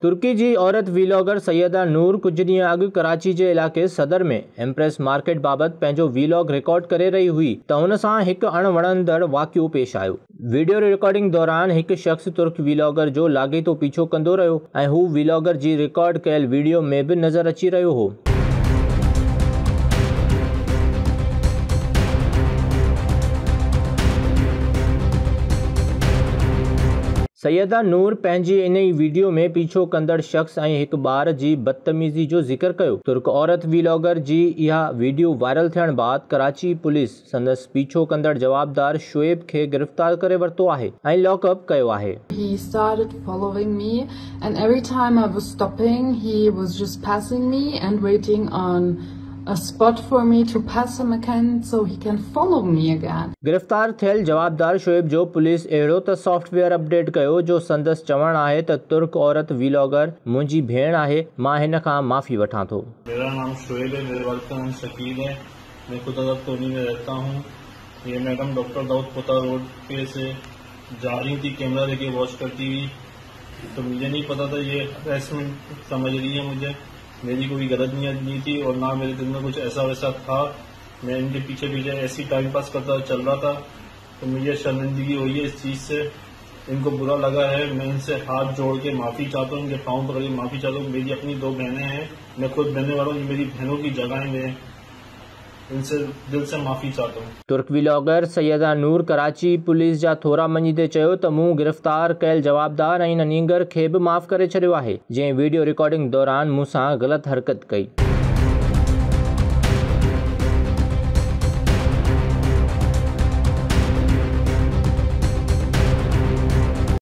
तुर्की जी औरत वीलॉगर सैयदा नूर कुछ ॾींहं अॻु कराची जे इलाइक़े सदर में एम्प्रेस मार्केट बाबति पंहिंजो वीलॉग रिकॉर्ड करे रही हुई त हुन सां हिकु अणवणंदड़ वाक़ियो पेश आयो। वीडियो रिकॉर्डिंग दौरान हिकु शख़्स तुर्क वीलॉगर जो लाॻीतो पीछो कंदो रहियो ऐं हू वीलॉगर जी रिकॉर्ड कयल वीडियो में बि नज़र अची रहियो हो। सैयदा नूर पंहिंजी इन ई वीडियो में पीछो कंदड़ शख़्स ऐं हिकु ॿार जी बदतमीज़ी जो ज़िक्र कयो। तुर्क औरत वीलॉगर जी इहा वीडियो वायरल थियण बाद कराची पुलिस संदसि पीछो कंदड़ जवाबदार शोएब खे गिरफ़्तार करे वरितो आहे ऐं लॉकअप कयो आहे। He started following me and every time I was stopping he was just passing me and waiting on a spot for me to pass him again so he can follow me again. गिरफ़्तार थियल जवाबदार शोएब जो police अहिड़ो त software update कयो जो संदसि चवण आहे त तुर्क औरत वीलॉगर मुंहिंजी भेण आहे, मां हिन खां माफ़ी वठां थो। मेरा नाम शोएब है, मेरे वालिद का नाम शकील है, मैं खुद अदब टोनी में रहता हूँ। ये मैडम डॉक्टर दाऊद पोता रोड पे से जा रही थी कैमरा लेके वॉच करती हुई, तो मुझे नहीं पता था ये हरेसमेंट समझ रही है मुझे। मेरी कोई गलत नियत नहीं थी और ना मेरे दिल में कुछ ऐसा वैसा था। मैं इनके पीछे पीछे ऐसी टाइम पास करता चल रहा था, तो मुझे शर्मिंदगी हुई है इस चीज़ से, इनको बुरा लगा है। मैं इनसे हाथ जोड़ के माफ़ी चाहता हूँ, इनके पाँव पकड़ के माफ़ी चाहता हूँ। मेरी अपनी 2 बहनें हैं, मैं खुद बहने वाला हूँ, मेरी बहनों की जगह है, मैं इनसे दिल से माफ़ी चाहता हूँ। तुर्क वीलॉगर सैयदा नूर कराची पुलिस जा थोरा मञीदे चयो त मूं गिरफ़्तार कयल जवाबदार ऐं ननीगर खे बि माफ़ करे छॾियो आहे जंहिं वीडियो रिकॉर्डिंग दौरान मूंसां ग़लति हरकत कई।